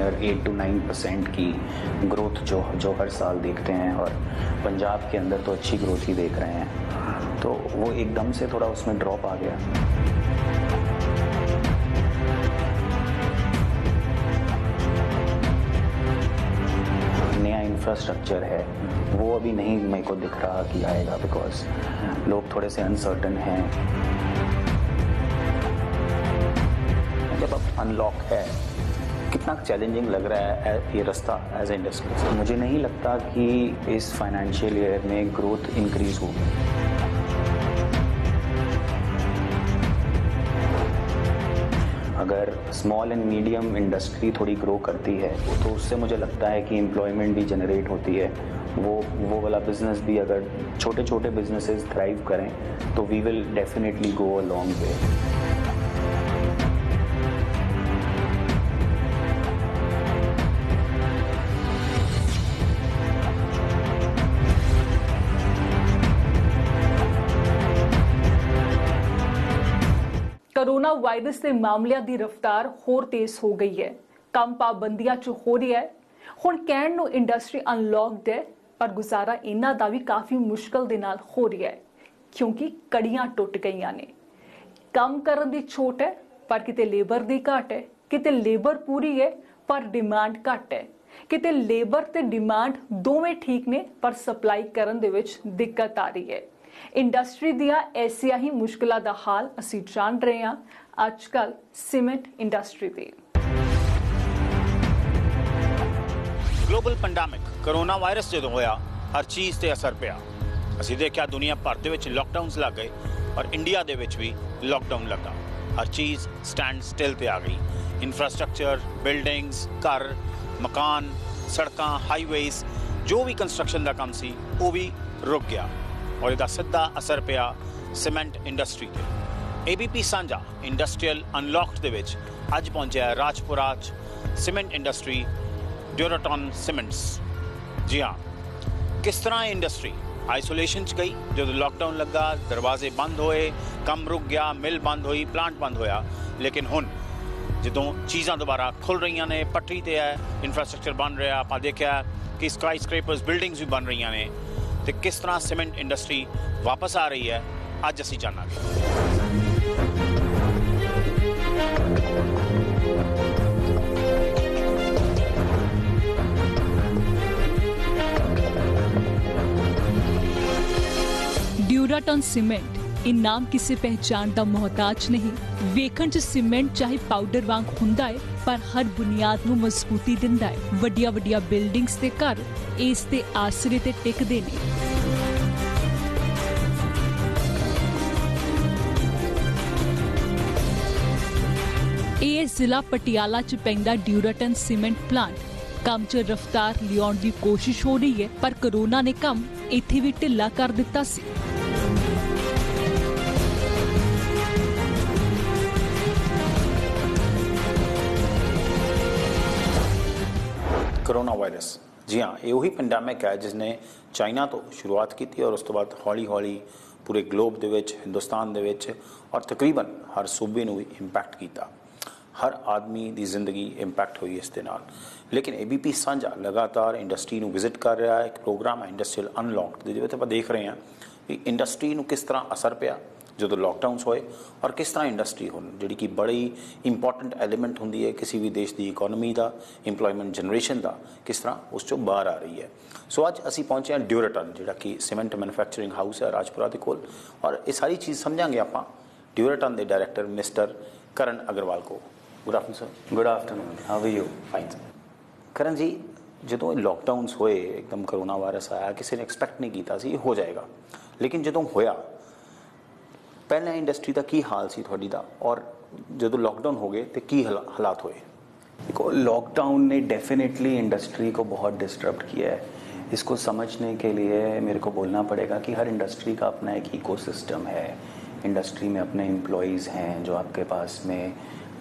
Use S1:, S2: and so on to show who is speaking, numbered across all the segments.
S1: अगर 8 to 9% की growth जो हर साल देखते हैं, और पंजाब के अंदर तो अच्छी ग्रोथ ही देख रहे हैं, तो वो एकदम से थोड़ा उसमें ड्रॉप आ गया। नया इंफ्रास्ट्रक्चर है वो अभी नहीं मेरे को दिख रहा कि आएगा, बिकॉज लोग थोड़े से अनसर्टन हैं। जब अब अनलॉक है, कितना चैलेंजिंग लग रहा है ये रास्ता एज ए इंडस्ट्री। मुझे नहीं लगता कि इस फाइनेंशियल ईयर में ग्रोथ इंक्रीज होगी। अगर स्मॉल एंड मीडियम इंडस्ट्री थोड़ी ग्रो करती है तो उससे मुझे लगता है कि एम्प्लॉयमेंट भी जनरेट होती है। वो वाला बिजनेस भी, अगर छोटे छोटे बिजनेसेस थ्राइव करें तो we will definitely go a long way.
S2: Corona virus के मामलों की रफ्तार होर तेज हो गई है। काम पाबंदियां च हो रहा है। हुण कहण नूं इंडस्ट्री अनलॉकड है, पर गुजारा इन्हां दा भी काफ़ी मुश्किल दे नाल हो रहा है, क्योंकि कड़ियां टुट गईयां ने। काम करन दी छूट है, पर किते लेबर दी घट है, किते लेबर पूरी है पर डिमांड घट है, किते लेबर ते डिमांड दोवें ठीक ने पर सप्लाई करन दे विच दिक्कत आ रही है। इंडस्ट्री दियां ऐसियां ही मुश्किलां दा हाल असीं जान रहे हां अजकल सीमेंट इंडस्ट्री दे।
S3: ग्लोबल पैंडेमिक कोरोना वायरस जो होया, हर चीज़ ते असर पिया। असीं देखिया दुनिया भर दे विच लॉकडाउन्स लग गए और इंडिया दे विच भी लॉकडाउन लगा। हर चीज़ स्टैंड स्टिल ते आ गई। इंफ्रास्ट्रक्चर, बिल्डिंग्स, घर, मकान, सड़कां, हाईवेज, जो भी कंस्ट्रक्शन का काम सी वो भी रुक गया और इसका सीधा असर पिया सीमेंट इंडस्ट्री ते। ABP सांझा इंडस्ट्रीयल अनलॉकड दे विच अज पहुंचा राजपुरा सीमेंट इंडस्ट्री ड्यूराटॉन सीमेंट्स। जी हाँ, किस तरह इंडस्ट्री आइसोलेशन च गई जो लॉकडाउन लगा, दरवाजे बंद होए, कम रुक गया, मिल बंद हुई, प्लांट बंद होया। लेकिन हुण जो चीज़ां दोबारा खुल रही ने, पटरी ते है, इंफ्रास्ट्रक्चर बन रहा, आप देखा कि स्काई स्क्रैपर्स बिल्डिंग्स भी बन रही ने, तो किस तरह सीमेंट इंडस्ट्री वापस आ रही है अज असीं जानांगे।
S2: ड्यूराटॉन सीमेंट ਇਹ ਨਾਮ ਕਿਸੇ ਪਹਿਚਾਣ ਦਾ ਮੁਹਤਾਜ ਨਹੀਂ। ਵੇਖਣ 'ਚ ਸੀਮੈਂਟ ਚਾਹੇ ਪਾਊਡਰ ਵਾਂਗ ਹੁੰਦਾ ਹੈ, ਪਰ ਹਰ ਬੁਨਿਆਦ ਨੂੰ ਮਜ਼ਬੂਤੀ ਦਿੰਦਾ ਹੈ। ਵੱਡੀਆਂ ਵੱਡੀਆਂ ਬਿਲਡਿੰਗਸ ਤੇ ਘਰ ਇਸ ਦੇ ਆਸਰੇ ਤੇ ਟਿਕਦੇ ਨੇ। ਇਹ ਜ਼ਿਲ੍ਹਾ ਪਟਿਆਲਾ 'ਚ ਪੈਂਦਾ ड्यूराटॉन सीमेंट प्लांट ਕੰਮ 'ਚ ਰਫ਼ਤਾਰ ਲਿਆਉਣ ਦੀ ਕੋਸ਼ਿਸ਼ ਹੋ ਰਹੀ ਹੈ, ਪਰ ਕੋਰੋਨਾ ਨੇ ਕੰਮ ਇੱਥੇ ਵੀ ਢਿੱਲਾ ਕਰ ਦਿੱਤਾ ਸੀ।
S3: कोरोना वायरस, जी हाँ, ये वही पेंडेमिक है जिसने चाइना तो शुरुआत की थी और उस तो बाद हौली हौली पूरे ग्लोब दे विच, हिंदुस्तान दे विच और तकरीबन हर सूबे नूं भी इंपैक्ट किया। हर आदमी की जिंदगी इंपैक्ट हुई इस दे नाल। लेकिन ABP सांझा लगातार इंडस्ट्री नूं विजिट कर रहा है। एक प्रोग्राम है इंडस्ट्रीयल अनलॉकड, जिहदे विच आपां देख रहे हैं कि इंडस्ट्री नूं किस तरह असर पिया जो लॉकडाउनस होए और किस तरह इंडस्ट्री हुण जिहड़ी कि बड़ी इंपॉर्टेंट एलीमेंट हुंदी है किसी भी देश की इकोनॉमी का, इंप्लॉयमेंट जनरेशन का, किस तरह उस चों बाहर आ रही है। सो अज असीं पहुंचे हैं ड्यूराटॉन, जिहड़ा कि सीमेंट मैन्युफैक्चरिंग हाउस है राजपुरा के कोल, और ये सारी चीज़ समझांगे आपां ड्यूराटॉन के डायरैक्टर मिस्टर करण अग्रवाल को। Good afternoon sir.
S1: Good afternoon, how are you?
S3: Fine sir. Karan ji, जो लॉकडाउनस होए, एकदम कोरोना वायरस आया, किसी ने एक्सपैक्ट नहीं किया सी हो जाएगा, लेकिन जो होया पहले इंडस्ट्री का की हाल सी थोड़ी दा, और जो लॉकडाउन हो गए तो की हालात हुए?
S1: देखो, लॉकडाउन ने डेफिनेटली इंडस्ट्री को बहुत डिस्टर्ब किया है। इसको समझने के लिए मेरे को बोलना पड़ेगा कि हर इंडस्ट्री का अपना एक इकोसिस्टम है। इंडस्ट्री में अपने एम्प्लॉयज़ हैं, जो आपके पास में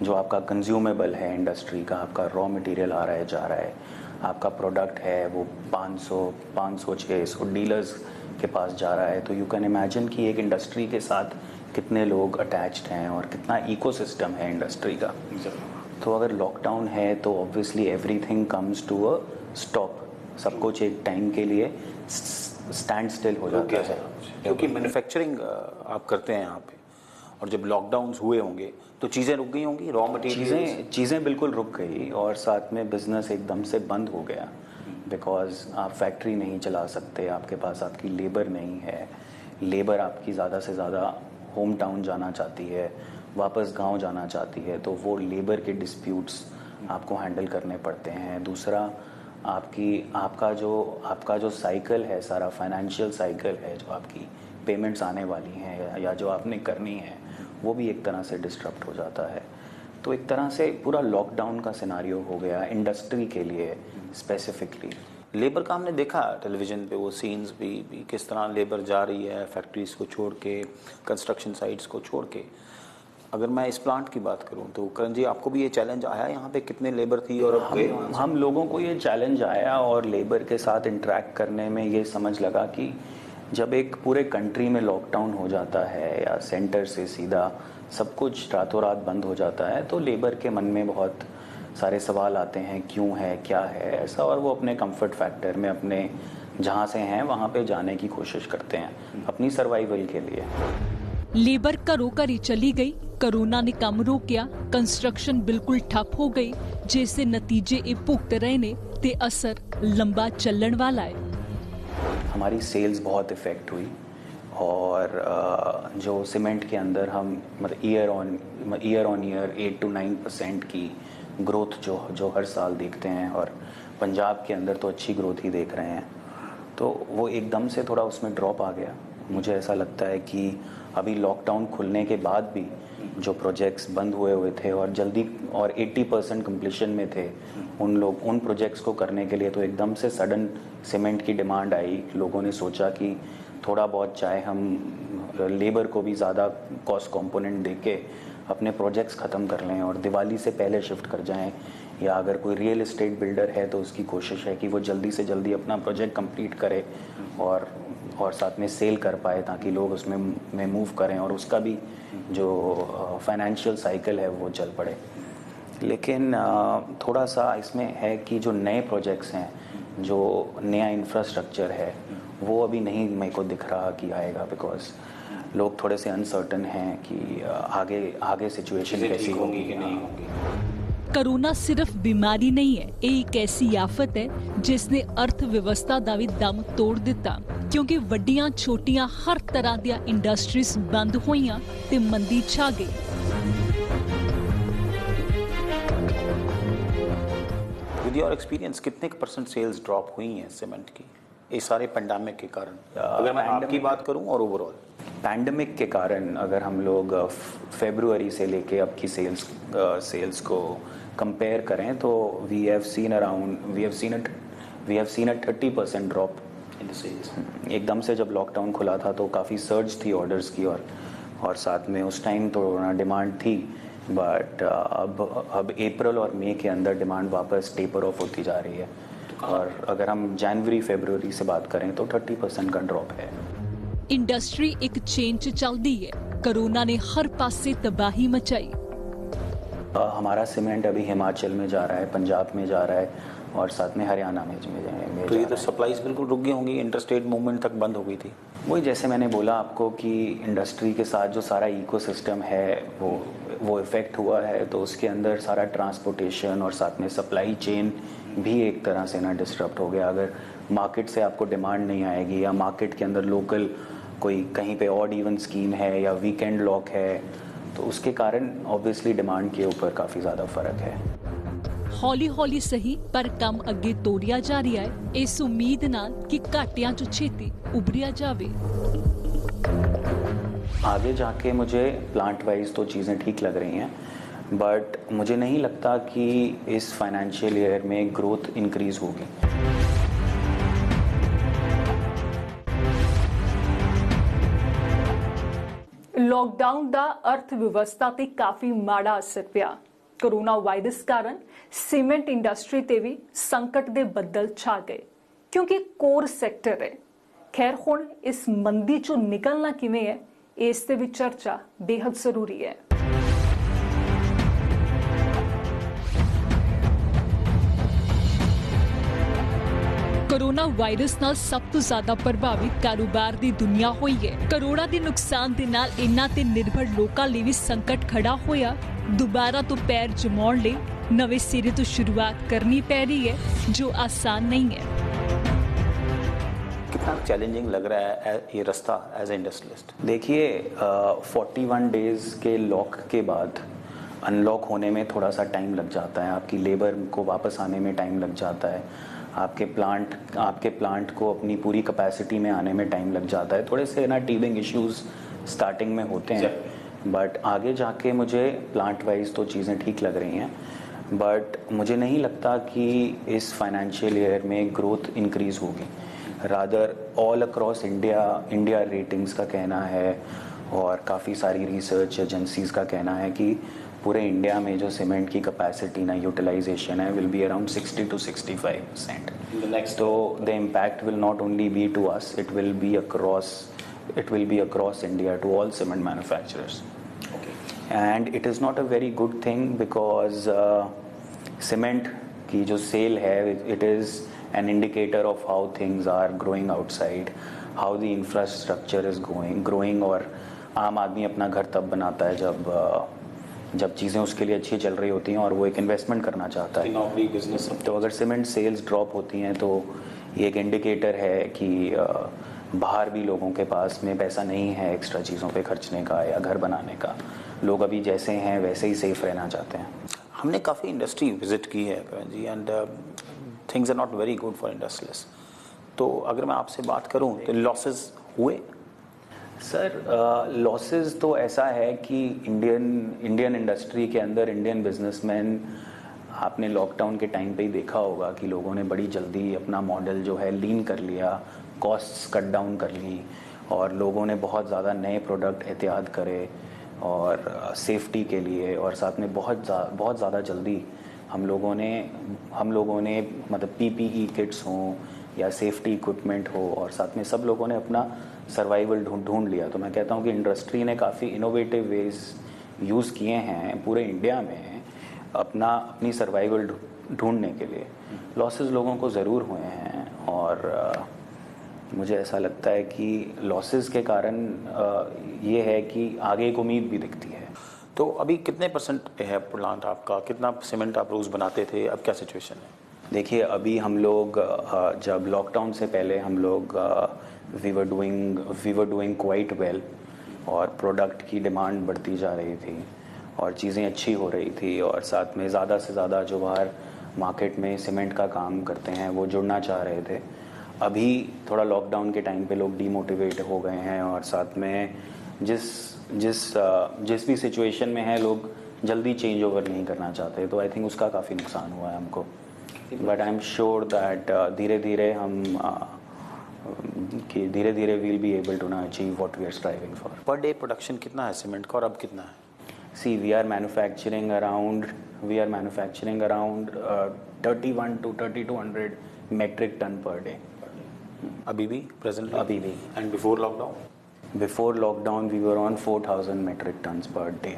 S1: जो आपका कंज्यूमेबल है इंडस्ट्री का, आपका रॉ मटेरियल आ रहा है जा रहा है, आपका प्रोडक्ट है वो 500-600 डीलर्स के पास जा रहा है। तो यू कैन इमेजिन कि एक इंडस्ट्री के साथ कितने लोग अटैच्ड हैं और कितना इकोसिस्टम है इंडस्ट्री का। तो अगर लॉकडाउन है तो obviously everything comes to a stop, सब कुछ एक टाइम के लिए स्टैंड स्टिल हो जाता है।
S3: क्योंकि मैन्युफैक्चरिंग आप करते हैं यहाँ पे, और जब लॉकडाउन्स हुए होंगे तो चीज़ें रुक गई होंगी, रॉ मटेरियल
S1: चीज़ें बिल्कुल रुक गई, और साथ में बिजनेस एकदम से बंद हो गया बिकॉज आप फैक्ट्री नहीं चला सकते, आपके पास आपकी लेबर नहीं है, लेबर आपकी ज़्यादा से ज़्यादा होम टाउन जाना चाहती है, वापस गांव जाना चाहती है, तो वो लेबर के डिस्प्यूट्स आपको हैंडल करने पड़ते हैं। दूसरा आपका जो साइकिल है, सारा फाइनेंशियल साइकिल है, जो आपकी पेमेंट्स आने वाली हैं या जो आपने करनी है, वो भी एक तरह से डिस्टर्ब हो जाता है। तो एक तरह से पूरा लॉकडाउन का सिनारियो हो गया इंडस्ट्री के लिए स्पेसिफिकली।
S3: लेबर का हमने देखा टेलीविज़न पे वो सीन्स भी किस तरह लेबर जा रही है फैक्ट्रीज़ को छोड़ के, कंस्ट्रक्शन साइट्स को छोड़ के। अगर मैं इस प्लांट की बात करूं तो करण जी, आपको भी ये चैलेंज आया यहाँ पे, कितने लेबर थी और अब गए?
S1: हम लोगों को ये चैलेंज आया, और लेबर के साथ इंटरेक्ट करने में ये समझ लगा कि जब एक पूरे कंट्री में लॉकडाउन हो जाता है या सेंटर से सीधा सब कुछ रातों रात बंद हो जाता है, तो लेबर के मन में बहुत सारे सवाल आते हैं, क्यों है, क्या है ऐसा, और वो अपने कंफर्ट फैक्टर में अपने जहाँ से हैं वहाँ पे जाने की कोशिश करते हैं अपनी सर्वाइवल के लिए।
S2: लेबर घरों घरी चली गई, कोरोना ने काम रोकिया, कंस्ट्रक्शन बिल्कुल ठप हो गई, जिससे नतीजे ये भुगत रहे ने ते असर लंबा चलने वाला है।
S1: हमारी सेल्स बहुत इफेक्ट हुई, और जो सीमेंट के अंदर हम मतलब ईयर ऑन ईयर 8 to 9% की ग्रोथ जो हर साल देखते हैं, और पंजाब के अंदर तो अच्छी ग्रोथ ही देख रहे हैं, तो वो एकदम से थोड़ा उसमें ड्रॉप आ गया। मुझे ऐसा लगता है कि अभी लॉकडाउन खुलने के बाद भी जो प्रोजेक्ट्स बंद हुए थे और जल्दी और 80% कंप्लीशन में थे, उन प्रोजेक्ट्स को करने के लिए तो एकदम से सडन सीमेंट की डिमांड आई। लोगों ने सोचा कि थोड़ा बहुत चाहे हम लेबर को भी ज़्यादा कॉस्ट कंपोनेंट देके अपने प्रोजेक्ट्स ख़त्म कर लें और दिवाली से पहले शिफ्ट कर जाएं, या अगर कोई रियल एस्टेट बिल्डर है तो उसकी कोशिश है कि वो जल्दी से जल्दी अपना प्रोजेक्ट कंप्लीट करे और साथ में सेल कर पाए, ताकि लोग उसमें मूव करें और उसका भी जो फाइनेंशियल साइकिल है वो चल पड़े। लेकिन थोड़ा सा इसमें है कि जो नए प्रोजेक्ट्स हैं, जो नया इंफ्रास्ट्रक्चर है, वो अभी नहीं मेरे को दिख रहा कि आएगा, बिकॉज लोग थोड़े से अनसर्टन हैं कि आगे सिचुएशन कैसी होगी कि नहीं होगी।
S2: कोरोना सिर्फ बीमारी नहीं है, ये एक ऐसी आफत है जिसने अर्थव्यवस्था का भी दम तोड़ दिता, क्योंकि वड्डियां छोटियां हर तरह दी इंडस्ट्रीज बंद होईयां ते मंदी छा गई।
S3: विद योर एक्सपीरियंस, कितने % सेल्स ड्रॉप हुई हैं सीमेंट की ये सारे पैंडेमिक के कारण? अगर मैं आपकी बात करूं और ओवरऑल
S1: पैंडेमिक के कारण अगर हम लोग फरवरी से लेके अब की सेल्स को कंपेयर करें तो we have seen a 30% drop in the sales. एकदम से जब लॉकडाउन खुला था तो काफ़ी सर्ज थी ऑर्डर्स की, और साथ में उस टाइम तो डिमांड थी, बट अब अप्रैल और मई के अंदर डिमांड वापस टेपर ऑफ होती जा रही है, और अगर हम जनवरी फरवरी से बात करें तो 30% का ड्रॉप है।
S2: इंडस्ट्री एक चेंज चलती है, कोरोना ने हर पासे तबाही मचाई।
S1: हमारा सीमेंट अभी हिमाचल में जा रहा है, पंजाब में जा रहा है, और साथ में हरियाणा में
S3: तो ये तो सप्लाईज बिल्कुल रुक गई होंगी, इंटरस्टेट मूवमेंट तक बंद हो गई थी।
S1: वही जैसे मैंने बोला आपको कि इंडस्ट्री के साथ जो सारा इकोसिस्टम है वो इफेक्ट हुआ है, तो उसके अंदर सारा ट्रांसपोर्टेशन और साथ में सप्लाई चेन भी एक तरह से ना डिस्टर्ब हो गया। अगर मार्केट से आपको डिमांड नहीं आएगी, या मार्केट के अंदर लोकल कोई कहीं पे ऑड इवन स्कीम है या वीकेंड लॉक है, तो उसके कारण ऑब्वियसली डिमांड के ऊपर काफ़ी ज़्यादा फर्क है।
S2: हौली हौली सही पर काम अगे तोड़िया जा रहा है, इस उम्मीद नाल कि घाटियां चों छेती उभरिया जावे।
S1: आगे जाके मुझे प्लांट वाइज तो चीज़ें ठीक लग रही हैं, बट मुझे नहीं लगता कि इस फाइनेंशियल ईयर में ग्रोथ इंक्रीज होगी।
S2: लॉकडाउन का अर्थव्यवस्था ते काफी माड़ा असर पिया। कोरोना वायरस कारण सीमेंट इंडस्ट्री ते भी संकट दे बदल छा गए, क्योंकि कोर सैक्टर है। खैर हुण इस मंदी चों निकलना किवें है, इस ते भी चर्चा बेहद जरूरी है। ਕੋਰੋਨਾ ਵਾਇਰਸ ਨਾਲ ਸਭ ਤੋਂ ਜ਼ਿਆਦਾ ਪ੍ਰਭਾਵਿਤ ਕਾਰੋਬਾਰ ਦੀ ਦੁਨੀਆ ਹੋਈ ਹੈ। ਕਰੋੜਾਂ ਦੇ ਨੁਕਸਾਨ ਦੇ ਨਾਲ ਇਹਨਾਂ ਤੇ ਨਿਰਭਰ ਲੋਕਾਂ ਲਈ ਵੀ ਸੰਕਟ ਖੜਾ ਹੋਇਆ। ਦੁਬਾਰਾ ਤੋਂ ਪੈਰ ਜਮਾਉਣ ਲਈ ਨਵੇਂ ਸਿਰੇ ਤੋਂ ਸ਼ੁਰੂਆਤ करनी पै रही है, जो आसान नहीं है।
S3: कितना चैलेंजिंग लग रहा है ये रास्ता एज ए इंडस्ट्रियलिस्ट?
S1: देखिए 41 डेज के लॉक के बाद अनलॉक होने में थोड़ा सा टाइम लग जाता है, आपकी लेबर को वापस आने में टाइम लग जाता है, आपके प्लांट को अपनी पूरी कैपेसिटी में आने में टाइम लग जाता है। थोड़े से ना टीबिंग इश्यूज स्टार्टिंग में होते हैं, बट आगे जाके मुझे प्लांट वाइज तो चीज़ें ठीक लग रही हैं। बट मुझे नहीं लगता कि इस फाइनेंशियल ईयर में ग्रोथ इंक्रीज़ होगी। Rather all across India ratings का कहना है और काफ़ी सारी रिसर्च एजेंसीज़ का कहना है कि पूरे इंडिया में जो सीमेंट की कैपेसिटी ना यूटिलाइजेशन है विल बी अराउंड 60 to 65%। तो the impact will not only be to us, it will be across India to all cement manufacturers. And it is not a very good thing because cement की जो sale है it is an indicator of how things are growing outside, how the infrastructure is growing। और आम आदमी अपना घर तब बनाता है जब चीज़ें उसके लिए अच्छी चल रही होती हैं और वो एक इन्वेस्टमेंट करना चाहता है।
S3: नौकरी बिजनेस।
S1: तो अगर सीमेंट सेल्स ड्रॉप होती हैं तो ये एक इंडिकेटर है कि बाहर भी लोगों के पास में पैसा नहीं है एक्स्ट्रा चीज़ों पे खर्चने का या घर बनाने का। लोग अभी जैसे हैं वैसे ही सेफ रहना चाहते हैं।
S3: हमने काफ़ी इंडस्ट्री विजिट की है Karan ji, and things are not very good for industrialist. तो अगर मैं आपसे बात करूं तो लॉसेस हुए?
S1: सर लॉसेस तो ऐसा है कि इंडियन इंडस्ट्री के अंदर इंडियन बिजनेसमैन, आपने लॉकडाउन के टाइम पे ही देखा होगा कि लोगों ने बड़ी जल्दी अपना मॉडल जो है लीन कर लिया, कॉस्ट्स कट डाउन कर ली और लोगों ने बहुत ज़्यादा नए प्रोडक्ट एहतियात करे और सेफ्टी के लिए, और साथ में बहुत ज़्यादा जल्दी हम लोगों ने मतलब पीपीई किट्स हों या सेफ्टी इक्विपमेंट हो और साथ में सब लोगों ने अपना सर्वाइवल ढूंढ लिया। तो मैं कहता हूँ कि इंडस्ट्री ने काफ़ी इनोवेटिव वेज यूज़ किए हैं पूरे इंडिया में अपनी सर्वाइवल ढूंढने के लिए। लॉसेस लोगों को ज़रूर हुए हैं और मुझे ऐसा लगता है कि लॉसेस के कारण ये है कि आगे एक उम्मीद भी दिखती है।
S3: तो अभी कितने परसेंट पे है प्लांट आपका? कितना सीमेंट आप रोज़ बनाते थे? अब क्या सिचुएशन है?
S1: देखिए अभी हम लोग जब लॉकडाउन से पहले हम लोग we were doing quite well और प्रोडक्ट की डिमांड बढ़ती जा रही थी और चीज़ें अच्छी हो रही थी और साथ में ज़्यादा से ज़्यादा जो बाहर मार्केट में सीमेंट का काम करते हैं वो जुड़ना चाह रहे थे। अभी थोड़ा लॉकडाउन के टाइम पे लोग डीमोटिवेट हो गए हैं और साथ में जिस भी सिचुएशन में है लोग जल्दी चेंज ओवर नहीं करना चाहते, तो आई थिंक उसका काफ़ी नुकसान हुआ है हमको। But I am sure that धीरे धीरे वील बी एबल टू ना achieve what we are striving for.
S3: Per day production कितना है सीमेंट का और अब कितना है?
S1: See we are manufacturing around 31 to 3200 metric tonne per day.
S3: अभी भी प्रेजेंटली?
S1: अभी भी।
S3: And before lockdown?
S1: Before lockdown, we were on 4,000 metric tons per day.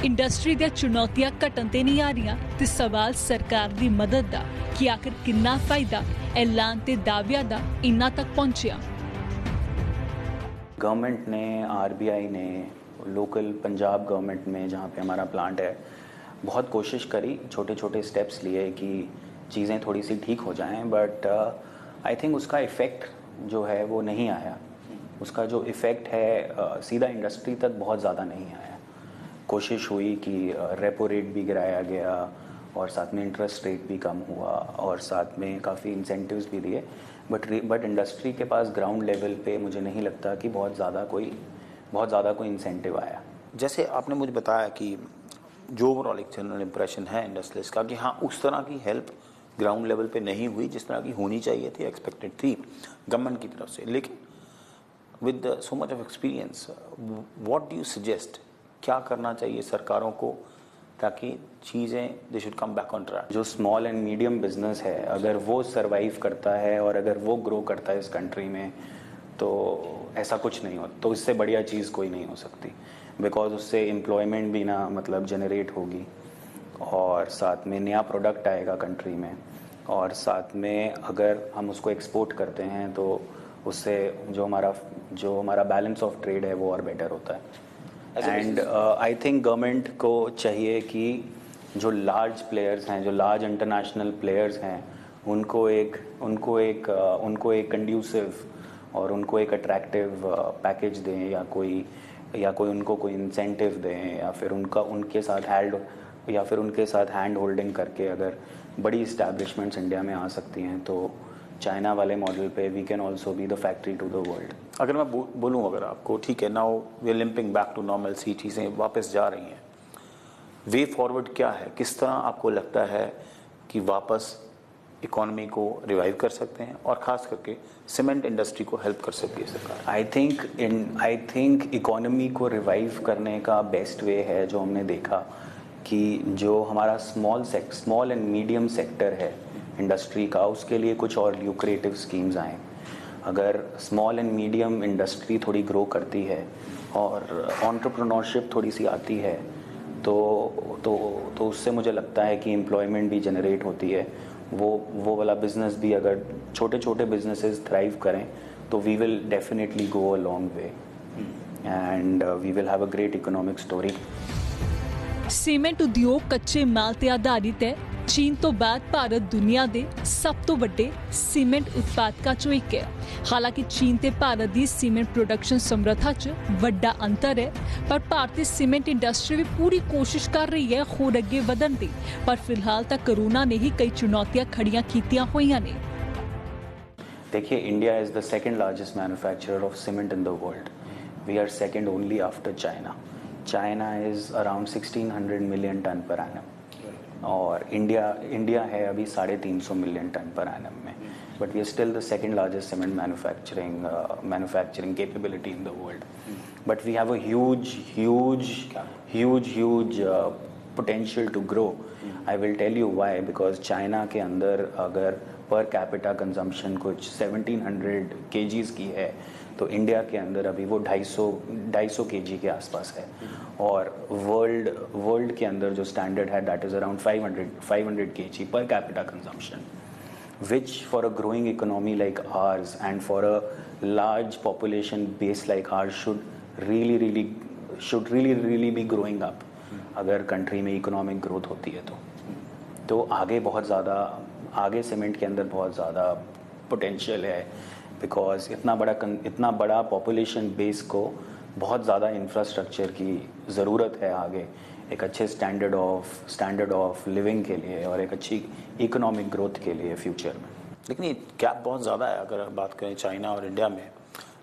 S2: Industry ਦੀਆਂ ਚੁਣੌਤੀਆਂ ਘਟਣ ਤੇ ਨਹੀਂ ਆ ਰਹੀਆਂ ਤੇ ਸਵਾਲ ਸਰਕਾਰ ਦੀ ਮਦਦ ਦਾ ਕਿ ਆਖਿਰ ਕਿੰਨਾ ਫਾਇਦਾ ਐਲਾਨ ਤੇ ਦਾਅਵਿਆਂ ਦਾ ਇੰਨਾ ਤੱਕ ਪਹੁੰਚਿਆ।
S1: गवर्नमेंट ने, आरबीआई ने, लोकल पंजाब गवर्नमेंट में जहाँ पे हमारा प्लांट है बहुत कोशिश करी, छोटे छोटे स्टेप्स लिए कि चीज़ें थोड़ी सी ठीक हो जाएं, बट आई थिंक उसका इफ़ेक्ट जो है वो नहीं आया। उसका जो इफ़ेक्ट है सीधा इंडस्ट्री तक बहुत ज़्यादा नहीं आया। कोशिश हुई कि रेपो रेट भी गिराया गया और साथ में इंटरेस्ट रेट भी कम हुआ और साथ में काफ़ी इंसेंटिव्स भी दिए, बट इंडस्ट्री के पास ग्राउंड लेवल पे मुझे नहीं लगता कि बहुत ज़्यादा कोई इंसेंटिव आया।
S3: जैसे आपने मुझे बताया कि जो ओवरऑल एक जनरल इंप्रेशन है इंडस्ट्रियलिस्ट का कि हाँ उस तरह की हेल्प ग्राउंड लेवल पे नहीं हुई जिस तरह की होनी चाहिए थी, एक्सपेक्टेड थी गवर्नमेंट की तरफ से। लेकिन with so much of experience what do you suggest, क्या करना चाहिए सरकारों को ताकि चीज़ें they should come back on track?
S1: जो स्मॉल एंड मीडियम बिजनेस है अगर वो सरवाइव करता है और अगर वो ग्रो करता है इस कंट्री में तो ऐसा कुछ नहीं हो, तो इससे बढ़िया चीज़ कोई नहीं हो सकती। बिकॉज उससे एम्प्लॉयमेंट भी ना मतलब जनरेट होगी और साथ में नया प्रोडक्ट आएगा कंट्री में और साथ में अगर हम उसको एक्सपोर्ट करते हैं तो उससे जो हमारा बैलेंस ऑफ ट्रेड है वो और बेटर होता है। एंड आई थिंक गवर्नमेंट को चाहिए कि जो लार्ज प्लेयर्स हैं, जो लार्ज इंटरनेशनल प्लेयर्स हैं, उनको एक कंड्यूसिव और उनको एक अट्रैक्टिव पैकेज दें, या कोई उनको कोई इंसेंटिव दें, या फिर उनके साथ हैंड होल्डिंग करके अगर बड़ी इस्टेब्लिशमेंट्स इंडिया में आ सकती हैं तो चाइना वाले मॉडल पे we can also be the factory to the world.
S3: अगर मैं बोलूँ अगर आपको, ठीक है, now we are limping back to normal see, चीज़ें वापस जा रही हैं, वे फॉरवर्ड क्या है? किस तरह आपको लगता है कि वापस इकोनॉमी को रिवाइव कर सकते हैं और ख़ास करके सीमेंट इंडस्ट्री को हेल्प कर सकती है सरकार?
S1: आई थिंक इकोनॉमी को रिवाइव करने का बेस्ट वे है जो हमने देखा कि जो हमारा स्मॉल एंड मीडियम सेक्टर है इंडस्ट्री का, उसके लिए कुछ और ल्यूक्रेटिव स्कीम्स आएँ। अगर स्मॉल एंड मीडियम इंडस्ट्री थोड़ी ग्रो करती है और एंटरप्रेन्योरशिप थोड़ी सी आती है तो उससे मुझे लगता है कि एम्प्लॉयमेंट भी जनरेट होती है। वो वाला बिजनेस भी, अगर छोटे छोटे बिजनेसेस थ्राइव करें तो we will definitely go a long way and we will have a great economic story.
S2: Cement उद्योग कच्चे माल ते आधारित है। चीन तो बाद भारत दुनिया दे सब तो बड़े सीमेंट उत्पादकां चों एक है। हालांकि चीन ते भारत दी सीमेंट प्रोडक्शन समर्था च वड्डा अंतर है, पर भारतीय सीमेंट इंडस्ट्री भी पूरी कोशिश कर रही है होर अगे वधन दी। पर फिलहाल तक कोरोना ने ही कई चुनौतियां खड़ियां कीतियां होईयां ने।
S1: देखिए, India is the second largest manufacturer of cement in the world. We are second only after China. China is around 1600 million ton per annum और इंडिया है अभी 350 मिलियन टन पर एनम में, but we are still the second largest cement manufacturing capability in the world. But we have a huge potential to grow. I will tell you why, because China के अंदर अगर per capita consumption कुछ 1700 kgs की है तो India के अंदर अभी वो 250 kg के आसपास है, और वर्ल्ड के अंदर जो स्टैंडर्ड है that is around 500 kg per capita consumption, which for a growing economy like ours and for a large population base like ours should really be growing up। अगर कंट्री में इकोनॉमिक ग्रोथ होती है तो आगे cement के अंदर बहुत ज़्यादा पोटेंशियल है, बिकॉज इतना बड़ा पॉपुलेशन बेस को बहुत ज़्यादा इंफ्रास्ट्रक्चर की ज़रूरत है आगे एक अच्छे स्टैंडर्ड ऑफ लिविंग के लिए और एक अच्छी इकोनॉमिक ग्रोथ के लिए फ्यूचर में।
S3: लेकिन ये गैप बहुत ज़्यादा है अगर बात करें चाइना और इंडिया में,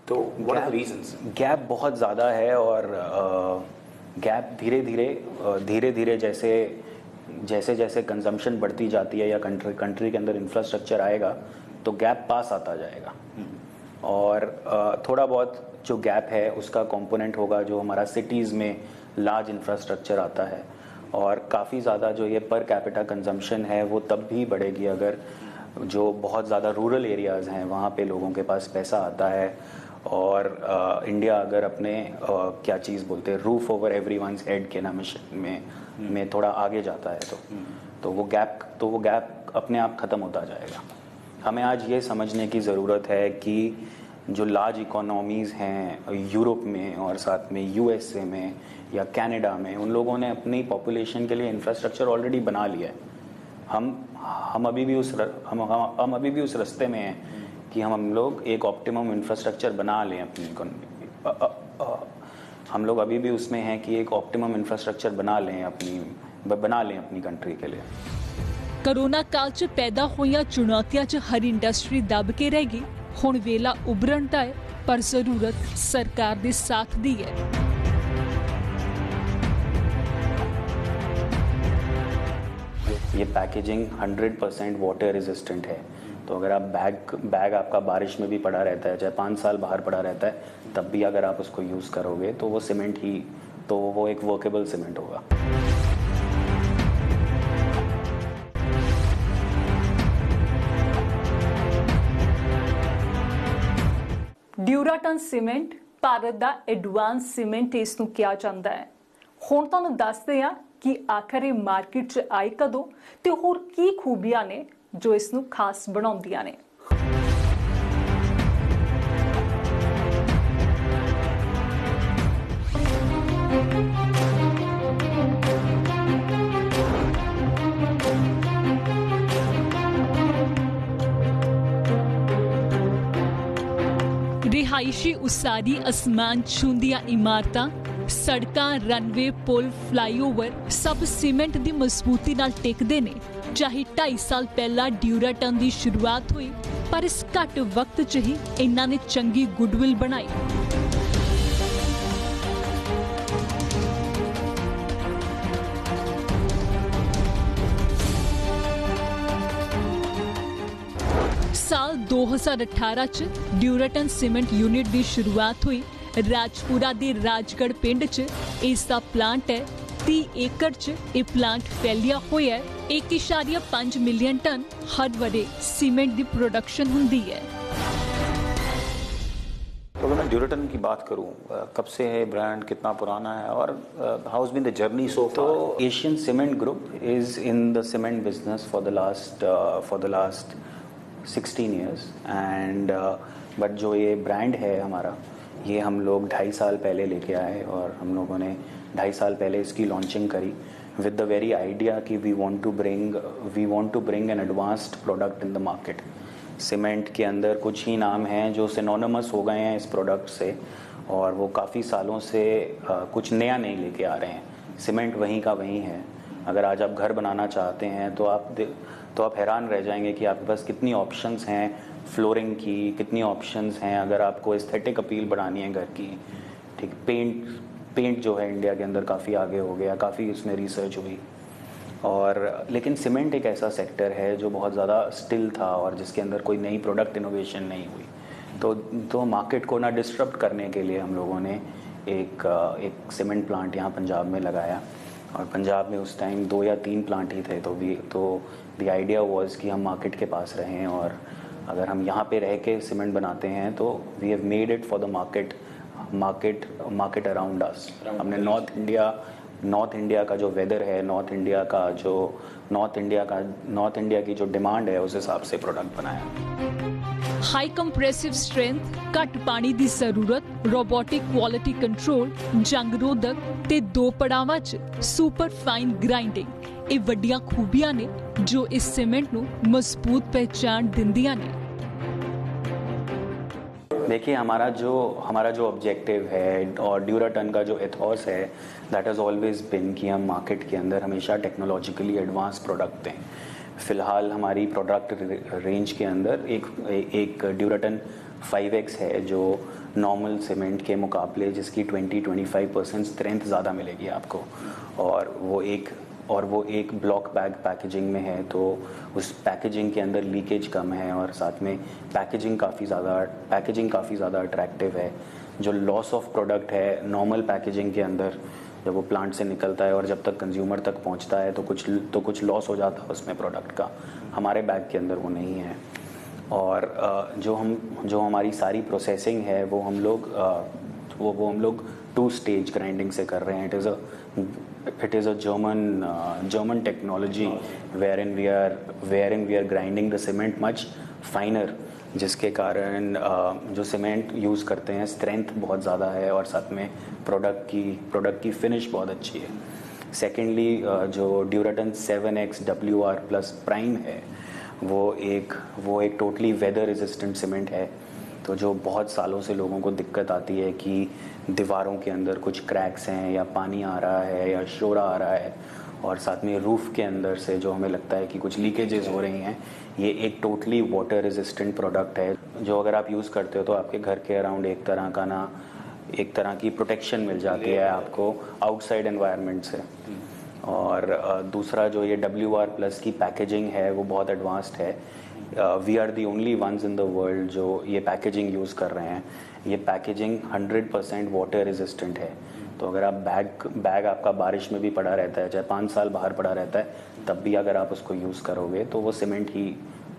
S3: तो what are the reasons?
S1: Gap बहुत ज़्यादा है और गैप धीरे धीरे जैसे कंजम्पशन बढ़ती जाती है या कंट्री के अंदर इंफ्रास्ट्रक्चर आएगा तो गैप पास आता जाएगा, और थोड़ा बहुत जो गैप है उसका कंपोनेंट होगा जो हमारा सिटीज़ में लार्ज इंफ्रास्ट्रक्चर आता है, और काफ़ी ज़्यादा जो ये पर कैपिटा कंजम्पशन है वो तब भी बढ़ेगी अगर जो बहुत ज़्यादा रूरल एरियाज़ हैं वहाँ पे लोगों के पास पैसा आता है, और इंडिया अगर अपने क्या चीज़ बोलते हैं रूफ ओवर एवरीवन्स हेड के ना मिशन में थोड़ा आगे जाता है तो वो गैप अपने आप ख़त्म होता जाएगा। हमें आज ये समझने की ज़रूरत है कि जो लार्ज इकोनॉमीज़ हैं यूरोप में और साथ में यूएसए में या कनाडा में, उन लोगों ने अपनी पॉपुलेशन के लिए इंफ्रास्ट्रक्चर ऑलरेडी बना लिया है। हम अभी भी उस रास्ते में हैं कि हम लोग एक ऑप्टिमम इंफ्रास्ट्रक्चर बना लें अपनी इकोनॉमी। हम लोग अभी भी उसमें हैं कि एक ऑप्टिमम इंफ्रास्ट्रक्चर बना लें अपनी कंट्री के लिए।
S2: कोरोना काल च पैदा होईयां चुनौतियां च हर इंडस्ट्री दब के रह गई। हुण वेला उभरण दा है, पर जरूरत सरकार दे साथ दी है।
S1: ये पैकेजिंग 100% वाटर रेजिस्टेंट है, तो अगर आप बैग आपका बारिश में भी पड़ा रहता है, चाहे 5 साल बाहर पड़ा रहता है, तब भी अगर आप उसको यूज़ करोगे तो वो एक वर्केबल सीमेंट होगा।
S2: ड्यूराटन सीमेंट भारत का एडवांस सीमेंट इसनूं किया जाता है। हुण तुहानूं दसदे हां कि आखिर ये मार्केट च आई कदों ते होर की खूबियां ने ਜੋ ਇਸ ਨੂੰ ਖਾਸ ਬਣਾਉਂਦੀਆਂ ਨੇ। ਰਿਹਾਇਸ਼ੀ ਉਸਾਰੀ, ਅਸਮਾਨ ਛੂੰਦੀਆਂ ਇਮਾਰਤਾਂ, ਸੜਕਾਂ, ਰਨਵੇ, ਪੁਲ, ਫਲਾਈਓਵਰ ਸਭ ਸੀਮੈਂਟ ਦੀ ਮਜ਼ਬੂਤੀ ਨਾਲ ਟਿਕਦੇ ਨੇ। ਚਾਹੇ 2.5 ਸਾਲ ਪਹਿਲਾਂ ਡਿਊਰਾਟਨ ਦੀ ਸ਼ੁਰੂਆਤ ਹੋਈ, ਪਰ ਇਸ ਘੱਟ ਵਕਤ 'ਚ ਹੀ ਇਹਨਾਂ ਨੇ ਚੰਗੀ ਗੁੱਡਵਿਲ ਬਣਾਈ। ਸਾਲ 2018 ਚ ਡਿਊਰਾਟਨ ਸੀਮੈਂਟ ਯੂਨਿਟ ਦੀ ਸ਼ੁਰੂਆਤ ਹੋਈ। ਰਾਜਪੁਰਾ ਦੇ ਰਾਜਗੜ੍ਹ ਪਿੰਡ 'ਚ ਇਸ ਦਾ ਪਲਾਂਟ ਹੈ। 30 ਏਕੜ 'ਚ ਇਹ ਪਲਾਂਟ ਫੈਲਿਆ ਹੋਇਆ ਹੈ। 1.5 ਮਿਲੀਅਨ ਟਨ ਹਰ ਵਰੇ सीमेंट की प्रोडक्शन होती है।
S3: तो अगर मैं ड्यूराटन की बात करूं, कब से है ब्रांड, कितना पुराना है और how has been the journey so far?
S1: तो Asian cement group is in the cement business for the last 16 years and but जो ये ब्रांड है हमारा, ये हम लोग 2.5 साल पहले लेके आए और हम लोगों ने 2.5 साल पहले इसकी लॉन्चिंग करी with the very idea कि we want to bring an advanced product in the market। Cement के अंदर कुछ ही नाम हैं जो सिनोनिमस हो गए हैं इस प्रोडक्ट से और वो काफ़ी सालों से कुछ नया नहीं लेके आ रहे हैं। सीमेंट वहीं का वहीं है। अगर आज आप घर बनाना चाहते हैं तो आप हैरान रह जाएंगे कि आपके पास कितनी ऑप्शंस हैं फ्लोरिंग की, कितनी ऑप्शंस हैं अगर आपको एस्थेटिक अपील बढ़ानी है घर की। ठीक, पेंट जो है इंडिया के अंदर काफ़ी आगे हो गया, काफ़ी उसमें रिसर्च हुई और लेकिन सीमेंट एक ऐसा सेक्टर है जो बहुत ज़्यादा स्टिल था और जिसके अंदर कोई नई प्रोडक्ट इनोवेशन नहीं हुई। तो मार्केट को ना डिस्टर्ब करने के लिए हम लोगों ने एक सीमेंट प्लांट यहाँ पंजाब में लगाया और पंजाब में उस टाइम 2 या 3 प्लांट ही थे। तो द आइडिया वाज कि हम मार्केट के पास रहें और अगर हम यहाँ पे रह के सीमेंट बनाते हैं तो we have made it for the market around us. हमने नॉर्थ इंडिया का जो वेदर है, नॉर्थ इंडिया की जो डिमांड है उस हिसाब से प्रोडक्ट बनाया।
S2: हाई कंप्रेसिव स्ट्रेंथ, घट पानी की जरूरत, रोबोटिक क्वालिटी कंट्रोल, जंग रोधक ते 2 पड़ावां च सुपर फाइन ग्राइंडिंग, ये वड्डियां खूबियां ने जो इस सीमेंट नूं मजबूत पहचान दिंदियां ने।
S1: देखिए हमारा जो ऑब्जेक्टिव है और ड्यूराटन का जो एथॉस है, दैट हैज़ ऑलवेज बिन कि हम मार्केट के अंदर हमेशा टेक्नोलॉजिकली एडवांस प्रोडक्ट दें। फ़िलहाल हमारी प्रोडक्ट रेंज के अंदर एक ड्यूराटन 5X है जो नॉर्मल सीमेंट के मुकाबले जिसकी 20-25% स्ट्रेंथ ज़्यादा मिलेगी आपको और वो एक ब्लॉक बैग पैकेजिंग में है तो उस पैकेजिंग के अंदर लीकेज कम है और साथ में पैकेजिंग काफ़ी ज़्यादा अट्रैक्टिव है। जो लॉस ऑफ प्रोडक्ट है नॉर्मल पैकेजिंग के अंदर, जब वो प्लांट से निकलता है और जब तक कंज्यूमर तक पहुंचता है तो कुछ लॉस हो जाता है उसमें प्रोडक्ट का। हमारे बैग के अंदर वो नहीं है और जो हमारी सारी प्रोसेसिंग है वो हम लोग 2 स्टेज ग्राइंडिंग से कर रहे हैं। It is a German technology wherein we are grinding the cement much finer, जिसके कारण जो सीमेंट यूज़ करते हैं स्ट्रेंथ बहुत ज़्यादा है और साथ में प्रोडक्ट की फिनिश बहुत अच्छी है। सेकेंडली जो ड्यूराटन 7X WR प्लस प्राइम है वो एक टोटली वेदर रेजिस्टेंट सीमेंट है। तो जो बहुत सालों से लोगों को दिक्कत आती है कि दीवारों के अंदर कुछ क्रैक्स हैं या पानी आ रहा है या शोरा आ रहा है और साथ में रूफ़ के अंदर से जो हमें लगता है कि कुछ लीकेजेस हो रही हैं, ये एक टोटली वाटर रेजिस्टेंट प्रोडक्ट है जो अगर आप यूज़ करते हो तो आपके घर के अराउंड एक तरह की प्रोटेक्शन मिल जाती है आपको आउटसाइड एनवायरनमेंट से। और दूसरा जो ये WR प्लस की पैकेजिंग है वो बहुत एडवांस्ड है। We are the only ones in the world जो ये पैकेजिंग यूज़ कर रहे हैं। ये पैकेजिंग 100% वाटर रेजिस्टेंट है। तो अगर आप बैग आपका बारिश में भी पड़ा रहता है, चाहे 5 साल बाहर पड़ा रहता है, तब भी अगर आप उसको यूज़ करोगे तो वो सीमेंट ही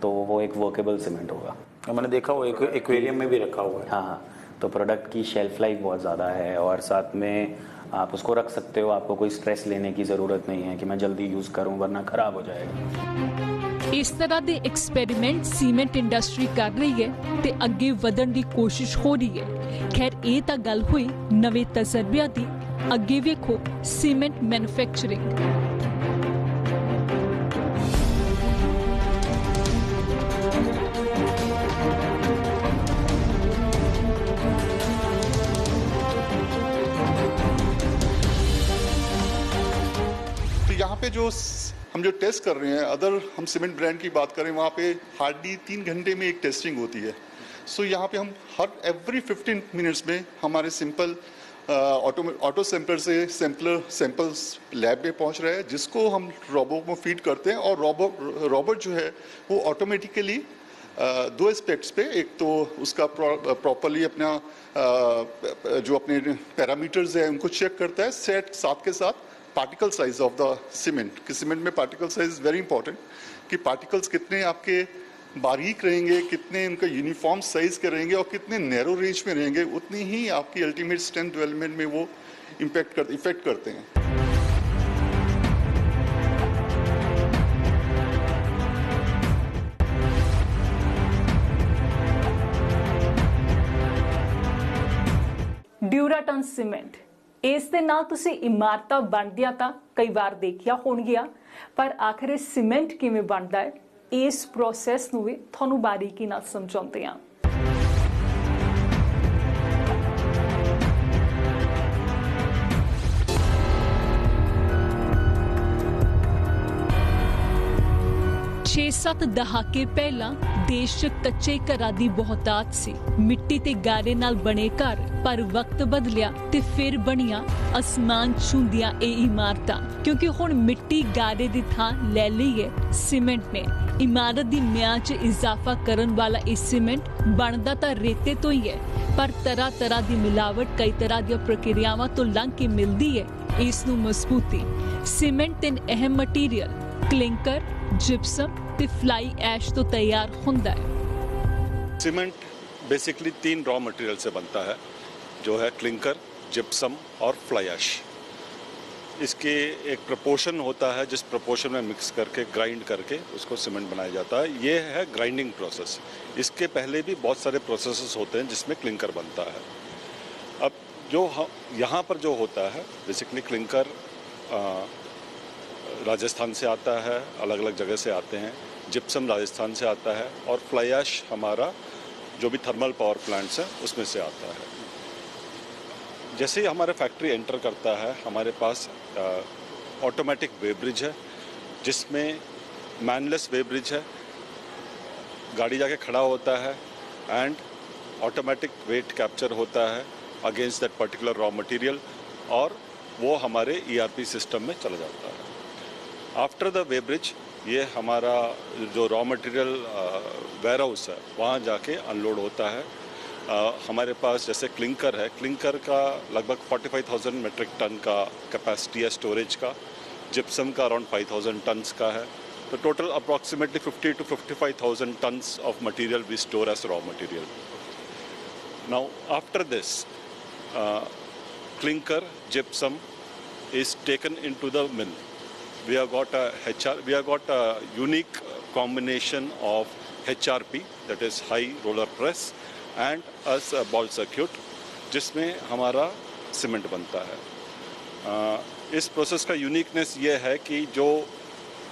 S1: तो वो एक वर्केबल सीमेंट होगा।
S3: मैंने देखा वो एक्वेरियम में भी रखा हुआ है।
S1: हाँ, तो प्रोडक्ट की शेल्फ लाइफ बहुत ज़्यादा है और साथ में आप उसको रख सकते हो। आपको कोई स्ट्रेस लेने की ज़रूरत नहीं है कि मैं जल्दी यूज़ करूँ वरना ख़राब हो जाएगा।
S2: ਇਸ ਤਰ੍ਹਾਂ ਦੇ ਐਕਸਪੈਰੀਮੈਂਟ ਸੀਮੈਂਟ ਇੰਡਸਟਰੀ ਕਰ ਰਹੀ ਹੈ ਤੇ ਅੱਗੇ ਵਧਣ ਦੀ ਕੋਸ਼ਿਸ਼ ਹੋ ਰਹੀ ਹੈ। ਖੈਰ ਇਹ ਤਾਂ ਗੱਲ ਹੋਈ ਨਵੇਂ ਤਜਰਬਿਆਂ ਦੀ, ਅੱਗੇ ਵੇਖੋ ਸੀਮੈਂਟ ਮੈਨੂਫੈਕਚਰਿੰਗ।
S4: यहाँ पे जो हम जो टेस्ट कर रहे हैं, अदर हम सीमेंट ब्रांड की बात करें, वहाँ पे हार्डली 3 घंटे में एक टेस्टिंग होती है। सो यहाँ पे हम एवरी 15 मिनट्स में हमारे सिंपल ऑटो सैंपलर से सैंपल्स लैब में पहुँच रहे हैं, जिसको हम रोबोट में फीड करते हैं। और रोबोट जो है वो ऑटोमेटिकली 2 एस्पेक्ट्स पे, एक तो उसका प्रॉपरली अपना जो अपने पैरामीटर्स है उनको चेक करता है, साथ के साथ particle size of the cement, कि सीमेंट में पार्टिकल साइज वेरी इंपॉर्टेंट, कि पार्टिकल्स कितने आपके बारीक रहेंगे, कितने उनका यूनिफॉर्म साइज के रहेंगे और कितने नैरो रेंज में रहेंगे, उतनी ही आपकी अल्टीमेट स्ट्रेंथ डेवलपमेंट में वो इफेक्ट करते हैं।
S2: ਡਿਊਰਾਟਨ ਸੀਮੈਂਟ, ਇਸ ਦੇ ਨਾਲ ਤੁਸੀਂ ਇਮਾਰਤਾਂ ਬਣਦੀਆਂ ਤਾਂ ਕਈ ਵਾਰ ਦੇਖਿਆ ਹੋਣਗੀਆਂ, ਪਰ ਆਖਿਰ ਇਹ ਸੀਮੈਂਟ ਕਿਵੇਂ ਬਣਦਾ ਹੈ, ਇਸ ਪ੍ਰੋਸੈਸ ਨੂੰ ਵੀ ਤੁਹਾਨੂੰ ਬਾਰੀਕੀ ਨਾਲ ਸਮਝਾਉਂਦੇ ਹਾਂ। ਛੇ 7 ਦਹਾਕੇ ਪਹਿਲਾਂ ਦੇਸ਼ 'ਚ ਕੱਚੇ ਘਰਾਂ ਦੀ ਬਹੁਤਾਤ ਸੀ, ਮਿੱਟੀ ਤੇ ਗਾਰੇ ਨਾਲ ਬਣੇ ਘਰ। ਪਰ ਵਕਤ ਬਦਲਿਆ ਤੇ ਫਿਰ ਬਣੀਆਂ ਅਸਮਾਨ ਛੂੰਦੀਆਂ ਇਹ ਇਮਾਰਤਾਂ, ਕਿਉਂਕਿ ਹੁਣ ਮਿੱਟੀ ਗਾਰੇ ਦੀ ਥਾਂ ਲੈ ਲਈ ਹੈ ਸੀਮੈਂਟ ਨੇ। ਇਮਾਰਤ ਦੀ ਮਿਆਦ 'ਚ ਇਜ਼ਾਫਾ ਕਰਨ ਵਾਲਾ ਇਹ ਸੀਮੈਂਟ ਬਣਦਾ ਤਾਂ ਰੇਤੇ ਤੋਂ ਹੀ ਹੈ, ਪਰ ਤਰ੍ਹਾਂ ਤਰ੍ਹਾਂ ਦੀ ਮਿਲਾਵਟ, ਕਈ ਤਰ੍ਹਾਂ ਦੀਆਂ ਪ੍ਰਕਿਰਿਆਵਾਂ ਤੋਂ ਲੰਘ ਕੇ ਮਿਲਦੀ ਹੈ ਇਸ ਨੂੰ ਮਜ਼ਬੂਤੀ। ਸੀਮੈਂਟ 3 ਅਹਿਮ ਮਟੀਰੀਅਲ ਕਲਿੰਕਰ, जिप्सम ਤੇ फ्लाई ऐश तो तैयार होता है।
S5: सीमेंट बेसिकली 3 रॉ मटेरियल से बनता है, जो है क्लिंकर, जिप्सम और फ्लाई ऐश। इसके एक प्रपोर्शन होता है, जिस प्रपोर्शन में मिक्स करके ग्राइंड करके उसको सीमेंट बनाया जाता है। ये है ग्राइंडिंग प्रोसेस। इसके पहले भी बहुत सारे प्रोसेसेस होते हैं जिसमें क्लिंकर बनता है। अब जो यहाँ पर जो होता है बेसिकली क्लिंकर राजस्थान से आता है, अलग अलग जगह से आते हैं। जिप्सम राजस्थान से आता है और फ्लाई ऐश हमारा जो भी थर्मल पावर प्लांट्स हैं उसमें से आता है। जैसे ही हमारे फैक्ट्री एंटर करता है, हमारे पास ऑटोमेटिक वे ब्रिज है, जिसमें मैनलेस वे ब्रिज है। गाड़ी जाके खड़ा होता है एंड ऑटोमेटिक वेट कैप्चर होता है against that particular raw material, और वो हमारे ERP सिस्टम में चला जाता है। आफ्टर द वे ब्रिज ये हमारा जो रॉ मटेरियल वेयर हाउस है वहाँ जाके अनलोड होता है। हमारे पास जैसे क्लिंकर है, क्लिंकर का लगभग 45,000 मेट्रिक टन का कैपेसिटी है स्टोरेज का। जिप्सम का अराउंड 5,000 टन्स का है। तो total approximately 50 to 55,000 tons of material we store as raw material. Now after this clinker, gypsum is taken into the mill. We have got a unique combination of HRP, that is high roller press, and a ball circuit, जिसमें हमारा cement बनता है। इस process का uniqueness ये है कि जो